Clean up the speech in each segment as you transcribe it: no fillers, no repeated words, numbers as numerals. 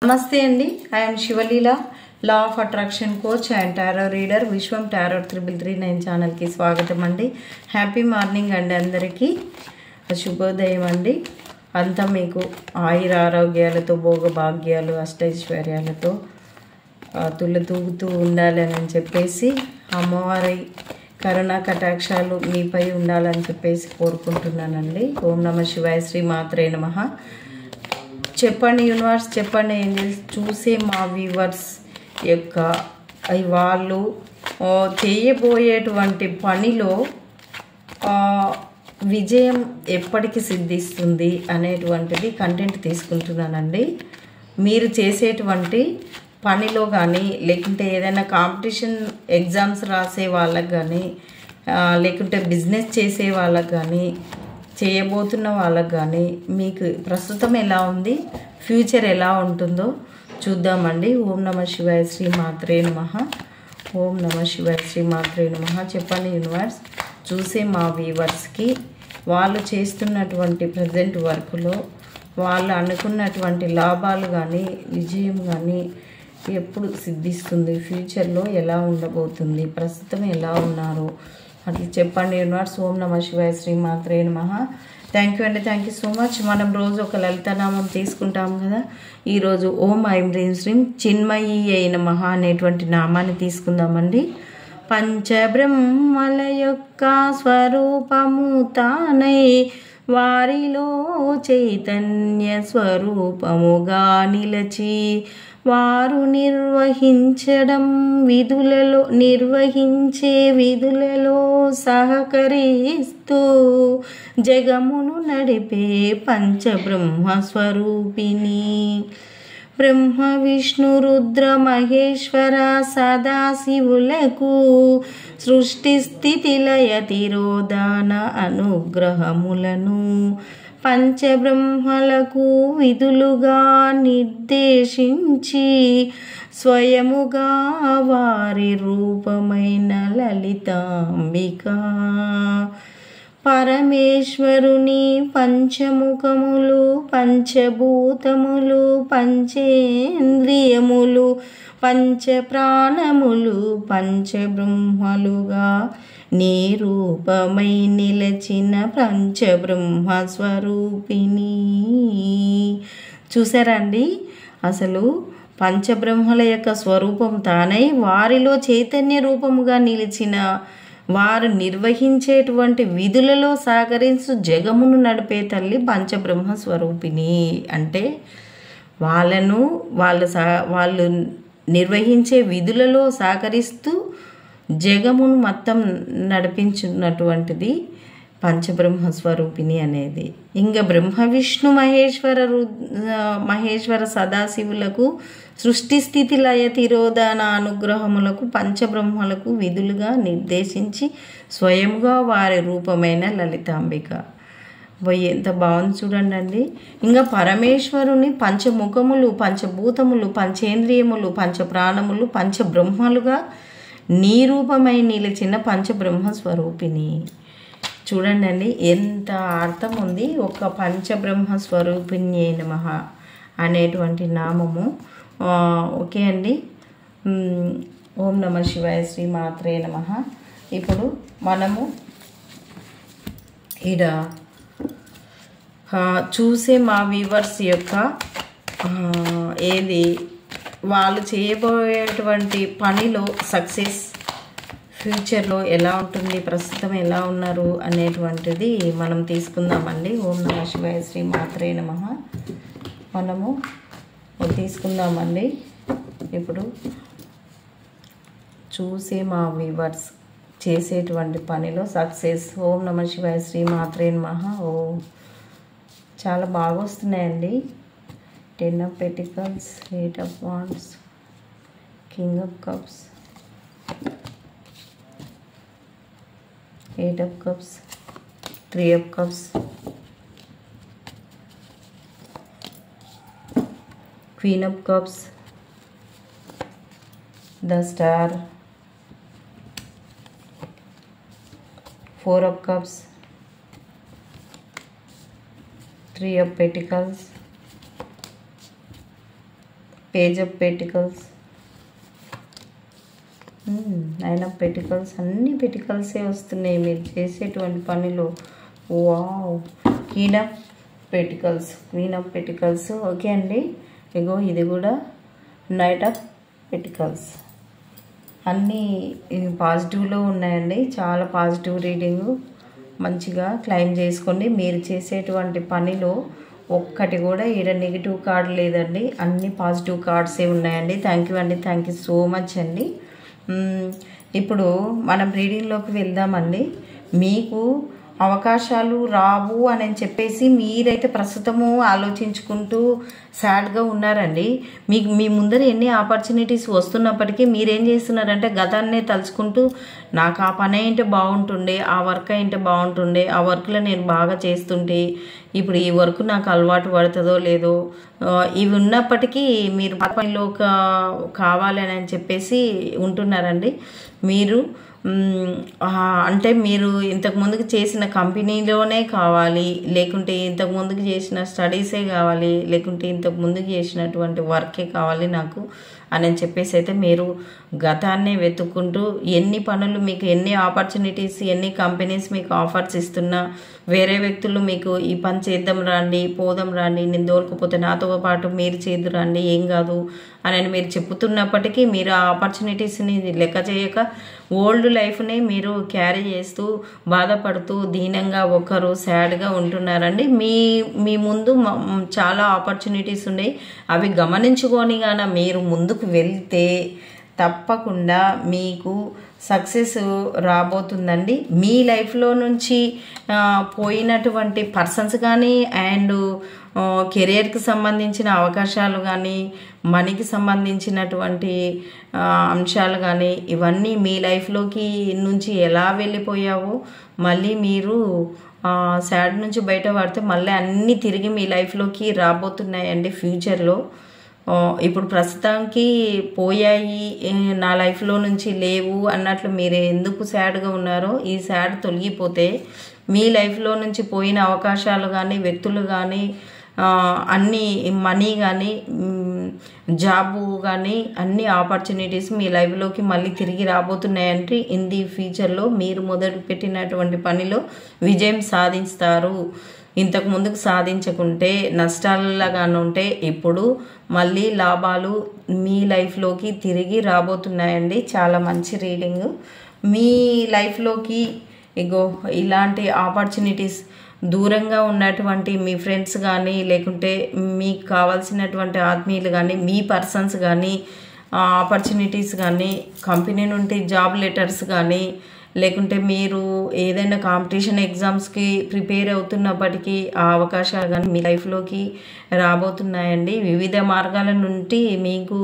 నమస్తే అండి. I'm Sivaleela, law of attraction coach and tarot reader. విశ్వం టారో 3339 ఛానల్కి స్వాగతం అండి. హ్యాపీ మార్నింగ్ అండి. అందరికీ శుభోదయం అండి. అంతా మీకు ఆయుర ఆరోగ్యాలతో, భోగభాగ్యాలు, అష్టైశ్వర్యాలతో తుళ్ళతూగుతూ ఉండాలని చెప్పేసి, అమ్మవారి కరుణా కటాక్షాలు మీపై ఉండాలని చెప్పేసి కోరుకుంటున్నానండి. ఓం నమ శివాయ. శ్రీ మాత్రే నమః. చెప్పండి యూనివర్స్, చెప్పండి ఏంజల్స్. చూసే మా వ్యూవర్స్ యొక్క వాళ్ళు చేయబోయేటువంటి పనిలో విజయం ఎప్పటికి సిద్ధిస్తుంది అనేటువంటిది కంటెంట్ తీసుకుంటున్నానండి. మీరు చేసేటువంటి పనిలో కానీ, లేకుంటే ఏదైనా కాంపిటీషన్ ఎగ్జామ్స్ రాసే వాళ్ళకి కానీ, లేకుంటే బిజినెస్ చేసే వాళ్ళకి కానీ, చేయబోతున్న వాళ్ళకి కానీ మీకు ప్రస్తుతం ఎలా ఉంది, ఫ్యూచర్ ఎలా ఉంటుందో చూద్దామండి. ఓం నమ శివాయ. శ్రీ మాత్రే నమః. ఓం నమ శివాయ. శ్రీ మాత్రే నమః. చెప్పండి యూనివర్స్. చూసే మా వ్యూవర్స్కి వాళ్ళు చేస్తున్నటువంటి ప్రజెంట్ వర్క్లో వాళ్ళు అనుకున్నటువంటి లాభాలు కానీ, విజయం కానీ ఎప్పుడు సిద్ధిస్తుంది, ఫ్యూచర్లో ఎలా ఉండబోతుంది, ప్రస్తుతం ఎలా ఉన్నారు అట్లా చెప్పండి యూనివర్స్. ఓం నమ శివాయ. శ్రీ మాత్రే నమః. థ్యాంక్ యూ అండి. Thank you so much. మనం రోజు ఒక లలితనామం తీసుకుంటాం కదా. ఈరోజు ఓం ఐం హ్రీం శ్రీం చిన్మయీ అయి నమః అనేటువంటి నామాన్ని తీసుకుందామండి. పంచబ్రహ్మల యొక్క స్వరూపము తానై వారిలో చైతన్య స్వరూపముగా నిలచి వారు నిర్వహించే విధులలో సహకరిస్తూ జగమును నడిపే పంచబ్రహ్మ స్వరూపిణి. బ్రహ్మ విష్ణు రుద్ర మహేశ్వర సదాశివులకు సృష్టి స్థితి లయ తిరోధాన అనుగ్రహములను పంచబ్రహ్మలకు విధులుగా నిర్దేశించి స్వయముగా వారి రూపమైన లలితాంబిక పరమేశ్వరుని పంచముఖములు, పంచభూతములు, పంచేంద్రియములు, పంచప్రాణములు పంచబ్రహ్మలుగా నిరూపమై నిలచిన పంచబ్రహ్మ స్వరూపిణి. చూసారండి, అసలు పంచబ్రహ్మల యొక్క స్వరూపం తానై వారిలో చైతన్య రూపముగా నిలిచిన వారు నిర్వహించేటువంటి విధులలో సహకరిస్తూ జగమును నడిపే తల్లి పంచబ్రహ్మ స్వరూపిణి. అంటే వాళ్ళు నిర్వహించే విధులలో సహకరిస్తూ జగమును మొత్తం నడిపించున్నటువంటిది పంచబ్రహ్మ స్వరూపిణి అనేది. ఇంకా బ్రహ్మ విష్ణు మహేశ్వర సదాశివులకు సృష్టి స్థితి లయ తిరోధాన అనుగ్రహములకు పంచబ్రహ్మలకు విధులుగా నిర్దేశించి స్వయంగా వారి రూపమైన లలితాంబిక. ఎంత బాగుంది చూడండి అండి. ఇంకా పరమేశ్వరుని పంచముఖములు, పంచభూతములు, పంచేంద్రియములు, పంచప్రాణములు పంచబ్రహ్మలుగా నిరూపమై నిలిచిన పంచబ్రహ్మ స్వరూపిణి. చూడండి అండి, ఎంత అర్థం ఉంది ఒక పంచబ్రహ్మ స్వరూపిణి నమః అనేటువంటి నామము. ఓకే అండి. ఓం నమ శివాయ. శ్రీ మాత్రే నమః. ఇప్పుడు మనము ఈడ చూసే మా వ్యూవర్స్ యొక్క ఏది వాళ్ళు చేయబోయేటువంటి పనిలో సక్సెస్, ఫ్యూచర్లో ఎలా ఉంటుంది, ప్రస్తుతం ఎలా ఉన్నారు అనేటువంటిది మనం తీసుకుందామండి. ఓం నమ శివాయ. శ్రీ మాత్రే నమః. మనము తీసుకుందామండి. ఇప్పుడు చూసే మా వ్యూవర్స్ చేసేటువంటి పనిలో సక్సెస్. ఓం నమ శివాయ. శ్రీ మాత్రే నమః. ఓం చాలా బాగా వస్తున్నాయండి. 10 of Pentacles, 8 of Wands, King of Cups, 8 of Cups, 3 of Cups, Queen of Cups, the Star, 4 of Cups, 3 of Pentacles, page of pentacles, 9 of pentacles. అన్ని పెటికల్సే వస్తున్నాయి మీరు చేసేటువంటి పనిలో. Wow, queen of pentacles. Okay అండి, ఇగో ఇది కూడా నైట్ ఆఫ్ పెటికల్స్. అన్నీ పాజిటివ్లో ఉన్నాయండి. చాలా పాజిటివ్ రీడింగు. మంచిగా క్లైమ్ చేసుకోండి. మీరు చేసేటువంటి పనిలో ఒక్కటి కూడా ఈడ నెగిటివ్ కార్డ్ లేదండి. అన్ని పాజిటివ్ కార్డ్సే ఉన్నాయండి. థ్యాంక్ యూ అండి, థ్యాంక్ యూ సో మచ్ అండి. ఇప్పుడు మనం రీడింగ్లోకి వెళ్దామండి. మీకు అవకాశాలు రావు అని చెప్పేసి మీరైతే ప్రస్తుతము ఆలోచించుకుంటూ సాడ్గా ఉన్నారండి. మీకు మీ ముందర ఎన్ని ఆపర్చునిటీస్ వస్తున్నప్పటికీ మీరేం చేస్తున్నారంటే గతాన్నే తలుచుకుంటూ నాకు ఆ పని అయింటే బాగుంటుండే, ఆ వర్క్ అయింటే బాగుంటుండే, ఆ వర్క్లో నేను బాగా చేస్తుంటే ఇప్పుడు ఈ వర్క్ నాకు అలవాటు పడుతుందో లేదో, ఇవి ఉన్నప్పటికీ మీరు పనిలో కావాలని చెప్పేసి ఉంటున్నారండి. మీరు అంటే మీరు ఇంతకు ముందుకు చేసిన కంపెనీలోనే కావాలి, లేకుంటే ఇంతకు ముందుకు చేసిన స్టడీసే కావాలి, లేకుంటే ఇంతకు ముందుకు చేసినటువంటి వర్కే కావాలి నాకు అని చెప్పేసి అయితే మీరు గతాన్ని వెతుక్కుంటూ ఎన్ని పనులు మీకు, ఎన్ని ఆపర్చునిటీస్, ఎన్ని కంపెనీస్ మీకు ఆఫర్స్ ఇస్తున్నా, వేరే వ్యక్తులు మీకు ఈ పని చేద్దాం రండి, పోదాం రండి, నేను దొరకపోతే నాతో పాటు మీరు చేద్దు రండి, ఏం కాదు అని మీరు చెప్తున్నప్పటికీ మీరు ఆ ఆపర్చునిటీస్ని లెక్క చేయక ఓల్డ్ లైఫ్ని మీరు క్యారీ చేస్తూ బాధపడుతూ దీనంగా ఒకరు సాడ్గా ఉంటున్నారండి. మీ ముందు చాలా ఆపర్చునిటీస్ ఉన్నాయి. అవి గమనించుకొని గాన మీరు ముందుకు వెళ్తే తప్పకుండా మీకు సక్సెస్ రాబోతుందండి. మీ లైఫ్లో నుంచి పోయినటువంటి పర్సన్స్ కానీ అండ్ కెరియర్కి సంబంధించిన అవకాశాలు కానీ, మనీకి సంబంధించినటువంటి అంశాలు కానీ ఇవన్నీ మీ లైఫ్లోకి నుంచి ఎలా వెళ్ళిపోయావో మళ్ళీ మీరు సాడ్ నుంచి బయటపడితే మళ్ళీ అన్నీ తిరిగి మీ లైఫ్లోకి రాబోతున్నాయండి ఫ్యూచర్లో. ఇప్పుడు ప్రస్తుతానికి పోయాయి, నా లైఫ్లో నుంచి లేవు అన్నట్లు మీరు ఎందుకు సాడ్గా ఉన్నారో ఈ సాడ్ తొలగిపోతే మీ లైఫ్లో నుంచి పోయిన అవకాశాలు కానీ, వ్యక్తులు కానీ, అన్ని మనీ కానీ, జాబు కానీ అన్ని ఆపర్చునిటీస్ మీ లైఫ్లోకి మళ్ళీ తిరిగి రాబోతున్నాయంటే ఇది ఫ్యూచర్లో మీరు మొదలు పెట్టినటువంటి పనిలో విజయం సాధిస్తారు. ఇంతకు ముందుకు సాధించకుంటే నష్టాలగానే ఉంటే ఇప్పుడు మళ్ళీ లాభాలు మీ లైఫ్లోకి తిరిగి రాబోతున్నాయండి. చాలా మంచి రీడింగ్. మీ లైఫ్లోకి ఇగో ఇలాంటి ఆపర్చునిటీస్ దూరంగా ఉన్నటువంటి మీ ఫ్రెండ్స్ కానీ, లేకుంటే మీకు కావాల్సినటువంటి ఆత్మీయులు కానీ, మీ పర్సన్స్ కానీ, ఆపర్చునిటీస్ కానీ, కంపెనీ నుండి జాబ్ లెటర్స్ కానీ, లేకుంటే మీరు ఏదైనా కాంపిటీషన్ ఎగ్జామ్స్కి ప్రిపేర్ అవుతున్నప్పటికీ ఆ అవకాశాలు కానీ మీ లైఫ్లోకి రాబోతున్నాయండి. వివిధ మార్గాల నుండి మీకు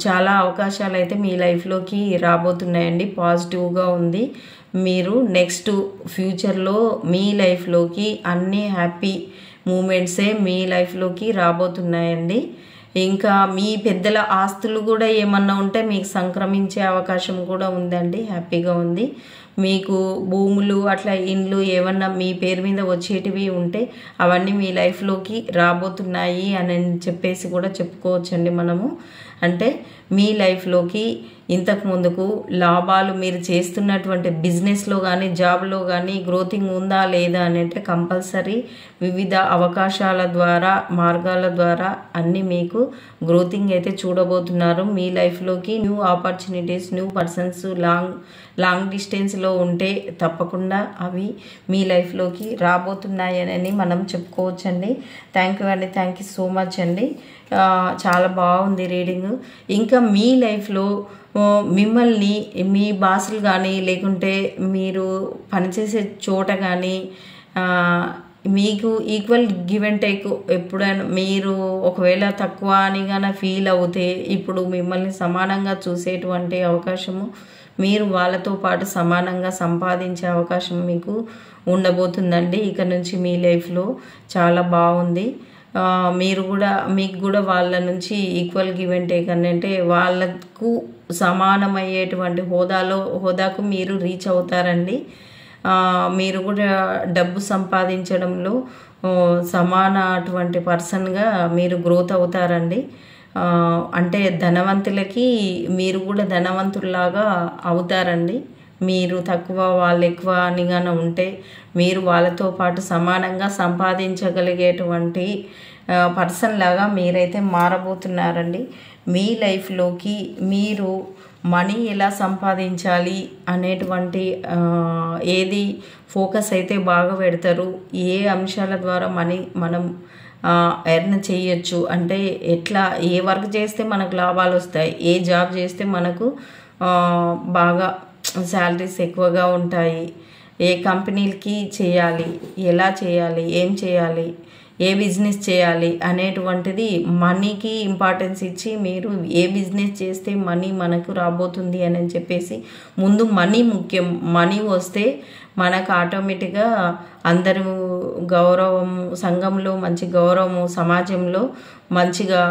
చాలా అవకాశాలు అయితే మీ లైఫ్లోకి రాబోతున్నాయండి. పాజిటివ్గా ఉంది. మీరు నెక్స్ట్ ఫ్యూచర్లో మీ లైఫ్లోకి అన్ని హ్యాపీ మూమెంట్సే మీ లైఫ్లోకి రాబోతున్నాయండి. ఇంకా మీ పెద్దల ఆస్తులు కూడా ఏమన్నా ఉంటే మీకు సంక్రమించే అవకాశం కూడా ఉందండి. హ్యాపీగా ఉంది. మీకు భూములు అట్లా ఇండ్లు ఏమన్నా మీ పేరు మీద వచ్చేటివి ఉంటే అవన్నీ మీ లైఫ్లోకి రాబోతున్నాయి అని చెప్పేసి కూడా చెప్పుకోవచ్చండి మనము. అంటే మీ లైఫ్లోకి ఇంతకు ముందుకు లాభాలు మీరు చేస్తున్నటువంటి బిజినెస్లో కానీ, జాబ్లో కానీ గ్రోతింగ్ ఉందా లేదా అని అంటే కంపల్సరీ వివిధ అవకాశాల ద్వారా, మార్గాల ద్వారా అన్నీ మీకు గ్రోతింగ్ అయితే చూడబోతున్నారు. మీ లైఫ్లోకి new opportunities, new persons long డిస్టెన్స్లో ఉంటే తప్పకుండా అవి మీ లైఫ్లోకి రాబోతున్నాయని మనం చెప్పుకోవచ్చండి. థ్యాంక్ యూ అండి, థ్యాంక్ యూ సో మచ్ అండి. చాలా బాగుంది రీడింగ్. ఇంకా మీ లైఫ్లో మిమ్మల్ని మీ బాసులు కానీ, లేకుంటే మీరు పనిచేసే చోట కానీ మీకు ఈక్వల్ గివ్ అండ్ టేక్ ఎప్పుడైనా మీరు ఒకవేళ తక్కువ అని కానీ ఫీల్ అవుతే ఇప్పుడు మిమ్మల్ని సమానంగా చూసేటువంటి అవకాశము, మీరు వాళ్ళతో పాటు సమానంగా సంపాదించే అవకాశం మీకు ఉండబోతుందండి. ఇక నుంచి మీ లైఫ్లో చాలా బాగుంది. మీకు కూడా వాళ్ళ నుంచి ఈక్వల్ గివ్ అండ్ టేక్ అంటే వాళ్ళకు సమానమయ్యేటువంటి హోదాకు మీరు రీచ్ అవుతారండి. మీరు కూడా డబ్బు సంపాదించడంలో సమాన అటువంటి పర్సన్గా మీరు గ్రోత్ అవుతారండి. అంటే ధనవంతులకి మీరు కూడా ధనవంతుల్లాగా అవుతారండి. మీరు తక్కువ వాళ్ళు ఎక్కువ అనిగానే ఉంటే మీరు వాళ్ళతో పాటు సమానంగా సంపాదించగలిగేటువంటి పర్సన్ లాగా మీరైతే మారబోతున్నారండి. మీ లైఫ్లోకి మీరు మనీ ఎలా సంపాదించాలి అనేటువంటి ఏది ఫోకస్ అయితే బాగా పెడతారు, ఏ అంశాల ద్వారా మనం ఎర్న్ చేయొచ్చు, అంటే ఎట్లా ఏ వర్క్ చేస్తే మనకు లాభాలు వస్తాయి, ఏ జాబ్ చేస్తే మనకు బాగా శాలరీస్ ఎక్కువగా ఉంటాయి, ఏ కంపెనీలకి చేయాలి, ఎలా చేయాలి, ఏం చేయాలి, ఏ బిజినెస్ చేయాలి అనేటువంటిది మనీకి ఇంపార్టెన్స్ ఇచ్చి మీరు ఏ బిజినెస్ చేస్తే మనీ మనకు రాబోతుంది అని చెప్పేసి ముందు మనీ ముఖ్యం. మనీ వస్తే మనకు ఆటోమేటిక్గా అందరూ గౌరవం, సంఘంలో మంచి గౌరవము, సమాజంలో మంచిగా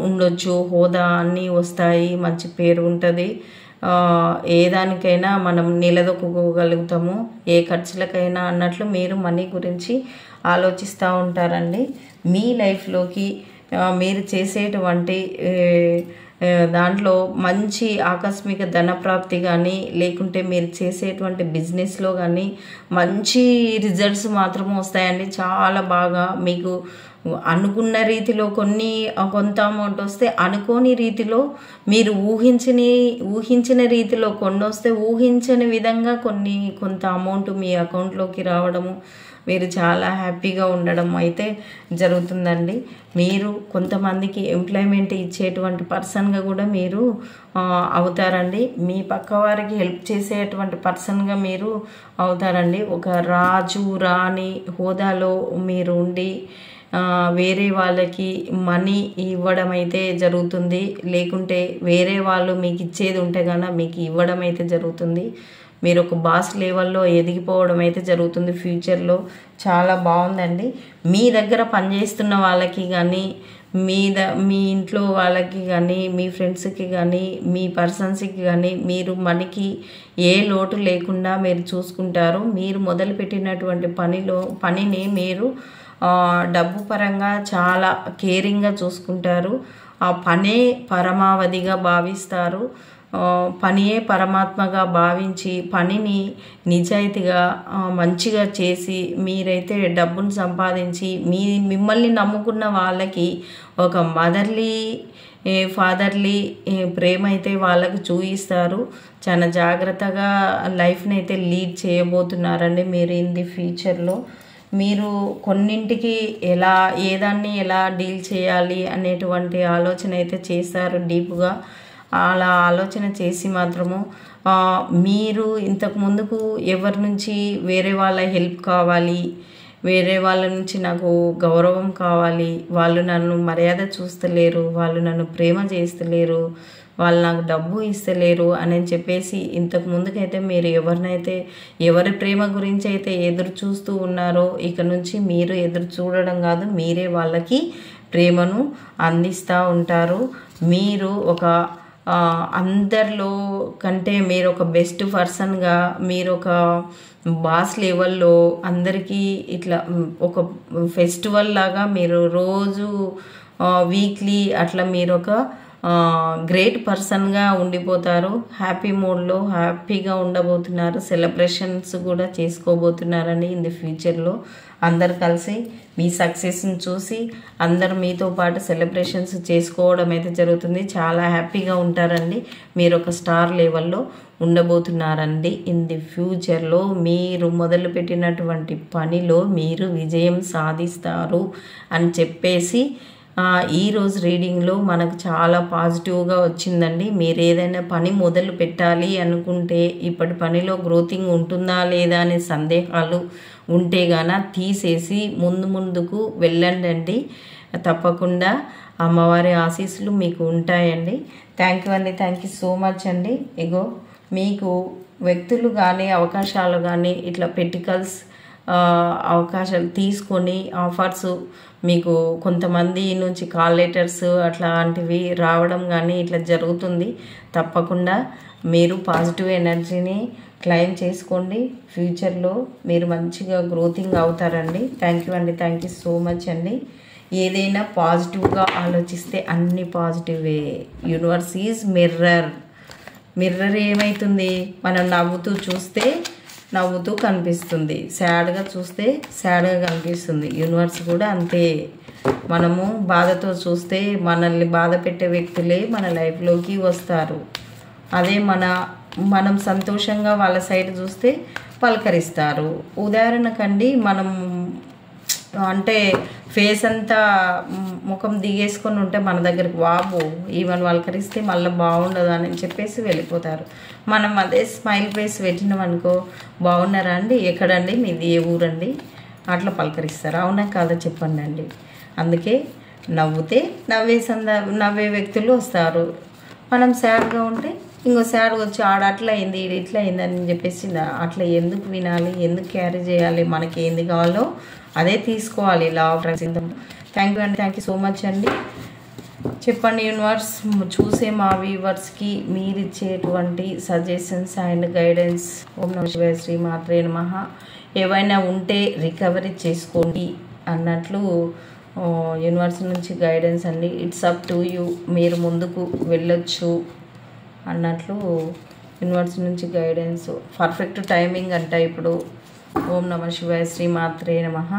ఉండొచ్చు, హోదా అన్నీ వస్తాయి, మంచి పేరు ఉంటుంది. ఏ దానికైనా మనం నిలదొక్కుకోగలుగుతాము, ఏ ఖర్చులకైనా అన్నట్లు మీరు మనీ గురించి ఆలోచిస్తూ ఉంటారండి. మీ లైఫ్లోకి మీరు చేసేటువంటి దాంట్లో మంచి ఆకస్మిక ధనప్రాప్తి కానీ లేకుంటే మీరు చేసేటువంటి బిజినెస్లో కానీ మంచి రిజల్ట్స్ మాత్రం వస్తాయండి. చాలా బాగా మీకు అనుకున్న రీతిలో కొంత అమౌంట్ వస్తే, అనుకోని రీతిలో మీరు ఊహించిన రీతిలో కొన్ని వస్తే, ఊహించని విధంగా కొంత అమౌంట్ మీ అకౌంట్లోకి రావడము, మీరు చాలా హ్యాపీగా ఉండడం అయితే జరుగుతుందండి. మీరు కొంతమందికి ఎంప్లాయ్మెంట్ ఇచ్చేటువంటి పర్సన్గా కూడా మీరు అవుతారండి. మీ పక్క వారికి హెల్ప్ చేసేటువంటి పర్సన్గా మీరు అవుతారండి. ఒక రాజు రాణి హోదాలో మీరు ఉండి వేరే వాళ్ళకి మనీ ఇవ్వడం అయితే జరుగుతుంది, లేకుంటే వేరే వాళ్ళు మీకు ఇచ్చేది ఉంటే కనుక మీకు ఇవ్వడం అయితే జరుగుతుంది. మీరు ఒక బాస్ లెవెల్లో ఎదిగిపోవడం అయితే జరుగుతుంది ఫ్యూచర్లో. చాలా బాగుందండి. మీ దగ్గర పనిచేస్తున్న వాళ్ళకి కానీ మీ ఇంట్లో వాళ్ళకి కానీ మీ ఫ్రెండ్స్కి కానీ మీ పర్సన్స్కి కానీ మీరు మనకి ఏ లోటు లేకుండా మీరు చూసుకుంటారు. మీరు మొదలుపెట్టినటువంటి పనిని మీరు డబ్బు పరంగా చాలా కేరింగ్గా చూసుకుంటారు. ఆ పనే పరమావధిగా భావిస్తారు. పనియే పరమాత్మగా భావించి పనిని నిజాయితీగా మంచిగా చేసి మీరైతే డబ్బును సంపాదించి మిమ్మల్ని నమ్ముకున్న వాళ్ళకి ఒక ఫాదర్లీ ప్రేమ అయితే వాళ్ళకు చూపిస్తారు. చాలా జాగ్రత్తగా లైఫ్ని అయితే లీడ్ చేయబోతున్నారండి మీరు ఇన్ ది ఫ్యూచర్లో. మీరు కొన్నింటికి ఏదాన్ని ఎలా డీల్ చేయాలి అనేటువంటి ఆలోచన అయితే చేస్తారు డీప్గా. అలా ఆలోచన చేసి మాత్రము మీరు ఇంతకు ముందుకు ఎవరి నుంచి వేరే వాళ్ళ హెల్ప్ కావాలి, వేరే వాళ్ళ నుంచి నాకు గౌరవం కావాలి, వాళ్ళు నన్ను మర్యాద చూస్తలేరు, వాళ్ళు నన్ను ప్రేమ చేస్తలేరు, వాళ్ళు నాకు డబ్బు ఇస్తలేరు అని చెప్పేసి ఇంతకు ముందుకైతే మీరు ఎవరి ప్రేమ గురించి అయితే ఎదురు చూస్తూ ఉన్నారో ఇక నుంచి మీరు ఎదురు చూడడం కాదు, మీరే వాళ్ళకి ప్రేమను అందిస్తూ ఉంటారు. మీరు ఒక అందరిలో కంటే మీరు ఒక బెస్ట్ పర్సన్గా, మీరు ఒక బాస్ లెవెల్లో అందరికీ ఇట్లా ఒక ఫెస్టివల్ లాగా మీరు రోజు వీక్లీ అట్లా మీరు ఒక గ్రేట్ పర్సన్గా ఉండిపోతారు. హ్యాపీ మూడ్లో హ్యాపీగా ఉండబోతున్నారు. సెలబ్రేషన్స్ కూడా చేసుకోబోతున్నారని ఇన్ ది ఫ్యూచర్లో. అందరు కలిసి మీ సక్సెస్ని చూసి అందరు మీతో పాటు సెలబ్రేషన్స్ చేసుకోవడం అయితే జరుగుతుంది. చాలా హ్యాపీగా ఉంటారండి. మీరు ఒక స్టార్ లెవెల్లో ఉండబోతున్నారండి ఇన్ ది ఫ్యూచర్లో. మీరు మొదలుపెట్టినటువంటి పనిలో మీరు విజయం సాధిస్తారు అని చెప్పేసి ఈరోజు రీడింగ్లో మనకు చాలా పాజిటివ్గా వచ్చిందండి. మీరు ఏదైనా పని మొదలు పెట్టాలి అనుకుంటే ఇప్పటి పనిలో గ్రోతింగ్ ఉంటుందా లేదా అనే సందేహాలు ఉంటే గాన తీసేసి ముందుకు వెళ్ళండి. తప్పకుండా అమ్మవారి ఆశీస్సులు మీకు ఉంటాయండి. థ్యాంక్ యూ సో మచ్ అండి. ఇగో మీకు వ్యక్తులు కానీ అవకాశాలు కానీ ఇట్లా పెటికల్స్ అవకాశాలు తీసుకొని ఆఫర్స్ మీకు కొంతమంది నుంచి కాల్ లెటర్స్ అట్లాంటివి రావడం కానీ ఇట్లా జరుగుతుంది. తప్పకుండా మీరు పాజిటివ్ ఎనర్జీని క్లెయిమ్ చేసుకోండి. ఫ్యూచర్లో మీరు మంచిగా గ్రోతింగ్ అవుతారండి. థ్యాంక్ యూ సో మచ్ అండి. ఏదైనా పాజిటివ్గా ఆలోచిస్తే అన్ని పాజిటివే. Universe is mirror. మిర్రర్ ఏమవుతుంది, మనం నవ్వుతూ చూస్తే నవ్వుతూ కనిపిస్తుంది, సాడ్గా చూస్తే సాడ్గా కనిపిస్తుంది. యూనివర్స్ కూడా అంతే. మనము బాధతో చూస్తే మనల్ని బాధ పెట్టే వ్యక్తులే మన లైఫ్లోకి వస్తారు. అదే మనం సంతోషంగా వాళ్ళ సైడ్ చూస్తే పలకరిస్తారు. ఉదాహరణకండి, మనం అంటే ఫేస్ అంతా ముఖం దిగేసుకొని ఉంటే మన దగ్గరికి వాబు ఈవెన్ పలకరిస్తే మళ్ళీ బాగుండదు అని చెప్పేసి వెళ్ళిపోతారు. మనం అదే స్మైల్ ఫేస్ పెట్టినాం అనుకో, బాగున్నారా అండి, ఎక్కడండి మీది, ఏ ఊరండి, అట్లా పలకరిస్తారు. అవునా కాదా చెప్పండి అండి. అందుకే నవ్వుతే నవ్వే వ్యక్తులు వస్తారు. మనం సాడ్గా ఉంటే ఇంకో సాడ్గా వచ్చి అట్లా అయింది ఇట్లా అయింది అని చెప్పేసి అట్లా ఎందుకు వినాలి, ఎందుకు క్యారీ చేయాలి, మనకి ఏంది కావాలో అదే తీసుకోవాలి. లా ఆఫ్ అట్రాక్షన్. థ్యాంక్ యూ అండి, థ్యాంక్ యూ సో మచ్ అండి. చెప్పండి యూనివర్స్, చూసే మా వ్యూవర్స్కి మీరు ఇచ్చేటువంటి సజెషన్స్ అండ్ గైడెన్స్. ఓం నమః శివాయ, శ్రీ మాత్రే నమః. ఏవైనా ఉంటే రికవరీ చేసుకోండి అన్నట్లు యూనివర్స్ నుంచి గైడెన్స్ అండి. ఇట్స్ అప్ టు యూ, మీరు ముందుకు వెళ్ళొచ్చు అన్నట్లు యూనివర్స్ నుంచి గైడెన్స్. పర్ఫెక్ట్ టైమింగ్ అంట ఇప్పుడు. ఓం నమః శివాయ, శ్రీ మాత్రే నమః.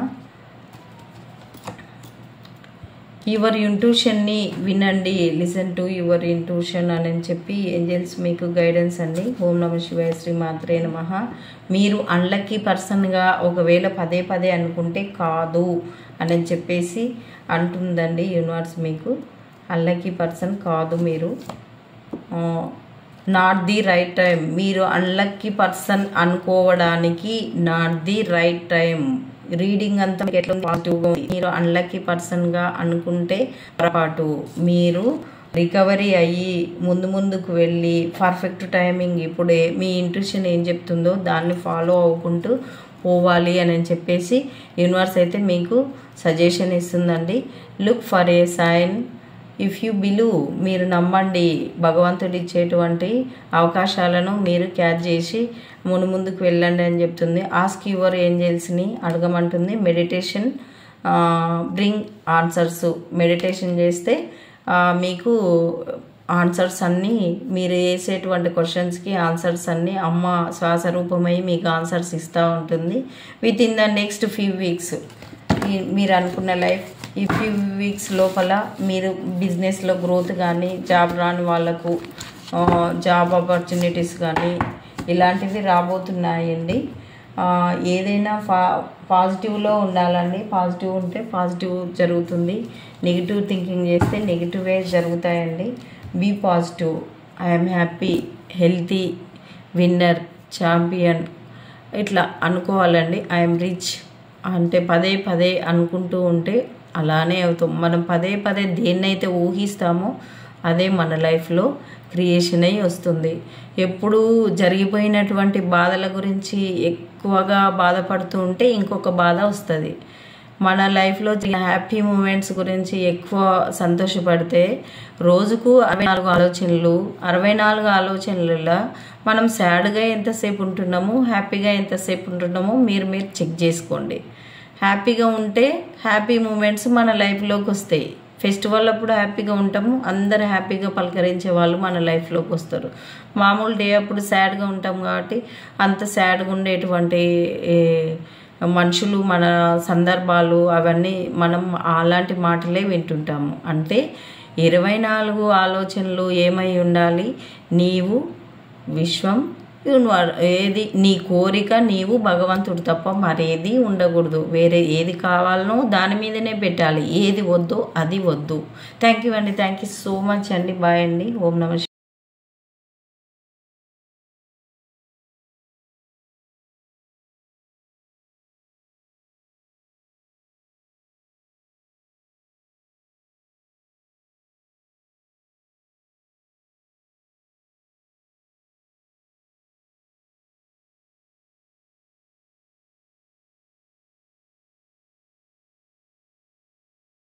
యువర్ ఇంట్యూషన్ని వినండి, లిసన్ టు యువర్ ఇంట్యూషన్ అని చెప్పి ఏంజల్స్ మీకు గైడెన్స్ అండి. ఓం నమః శివాయ, శ్రీ మాత్రే నమః. మీరు అన్లక్కీ పర్సన్గా ఒకవేళ పదే పదే అనుకుంటే కాదు అని చెప్పేసి అంటుందండి యూనివర్స్. మీకు అన్లక్కీ పర్సన్ కాదు మీరు. Not the right time. మీరు అన్లక్కీ పర్సన్ అనుకోవడానికి not the right time. Reading అంతా మీకు ఎట్లా పాజిటివ్గా ఉంది. మీరు అన్లక్కీ పర్సన్గా అనుకుంటే పొరపాటు. మీరు రికవరీ అయ్యి ముందుకు వెళ్ళి పర్ఫెక్ట్ టైమింగ్ ఇప్పుడే. మీ ఇంట్యూషన్ ఏం చెప్తుందో దాన్ని ఫాలో అవ్వుకుంటూ పోవాలి అని చెప్పేసి యూనివర్స్ అయితే మీకు సజెషన్ ఇస్తుందండి. Look for a sign if you believe. మీరు నమ్మండి, భగవంతుడు ఇచ్చేటువంటి అవకాశాలను మీరు క్యాచ్ చేసి ముందుకు వెళ్ళండి అని చెప్తుంది. ఆస్క్ యువర్ ఏంజల్స్ని అడగమంటుంది. Meditation bring answers. మెడిటేషన్ చేస్తే మీకు ఆన్సర్స్ అన్నీ, మీరు వేసేటువంటి క్వశ్చన్స్కి ఆన్సర్స్ అన్నీ అమ్మ శ్వాస రూపమై మీకు ఆన్సర్స్ ఇస్తూ ఉంటుంది. With in the next few weeks మీరు అనుకున్న లైఫ్ ఈ ఫ్యూ వీక్స్ లోపల మీరు బిజినెస్లో గ్రోత్ కానీ, జాబ్ రాని వాళ్ళకు జాబ్ ఆపర్చునిటీస్ కానీ ఇలాంటివి రాబోతున్నాయండి. ఏదైనా పాజిటివ్లో ఉండాలండి. పాజిటివ్ ఉంటే పాజిటివ్ జరుగుతుంది. నెగిటివ్ థింకింగ్ చేస్తే నెగిటివే జరుగుతాయండి. Be positive. I'm happy, healthy, winner, champion ఇట్లా అనుకోవాలండి. ఐఎమ్ రిచ్ అంటే పదే పదే అనుకుంటూ ఉంటే అలానే అవుతాం. మనం పదే పదే దేన్నైతే ఊహిస్తామో అదే మన లైఫ్లో క్రియేషన్ అయ్యి వస్తుంది. ఎప్పుడు జరిగిపోయినటువంటి బాధల గురించి ఎక్కువగా బాధపడుతూ ఉంటే ఇంకొక బాధ వస్తుంది. మన లైఫ్లో హ్యాపీ మూమెంట్స్ గురించి ఎక్కువ సంతోషపడితే రోజుకు 64 ఆలోచనలలో మనం సాడ్గా ఎంతసేపు ఉంటున్నాము, హ్యాపీగా ఎంతసేపు ఉంటున్నామో మీరు చెక్ చేసుకోండి. హ్యాపీగా ఉంటే హ్యాపీ మూమెంట్స్ మన లైఫ్లోకి వస్తాయి. ఫెస్టివల్ అప్పుడు హ్యాపీగా ఉంటాము, అందరు హ్యాపీగా పలకరించే వాళ్ళు మన లైఫ్లోకి వస్తారు. మామూలు డే అప్పుడు సాడ్గా ఉంటాం కాబట్టి అంత సాడ్గా ఉండేటువంటి మనుషులు, మన సందర్భాలు అవన్నీ మనం అలాంటి మాటలే వింటుంటాము. అంటే 24 ఆలోచనలు ఏమై ఉండాలి, నీవు, విశ్వం, ఏది నీ కోరిక, నీవు, భగవంతుడు తప్ప మరేది ఉండకూడదు. వేరే ఏది కావాలనో దాని మీదనే పెట్టాలి, ఏది వద్దో అది వద్దు. థ్యాంక్ యూ అండి, థ్యాంక్ యూ సో మచ్ అండి. బాయ్ అండి. ఓం నమః శివాయ.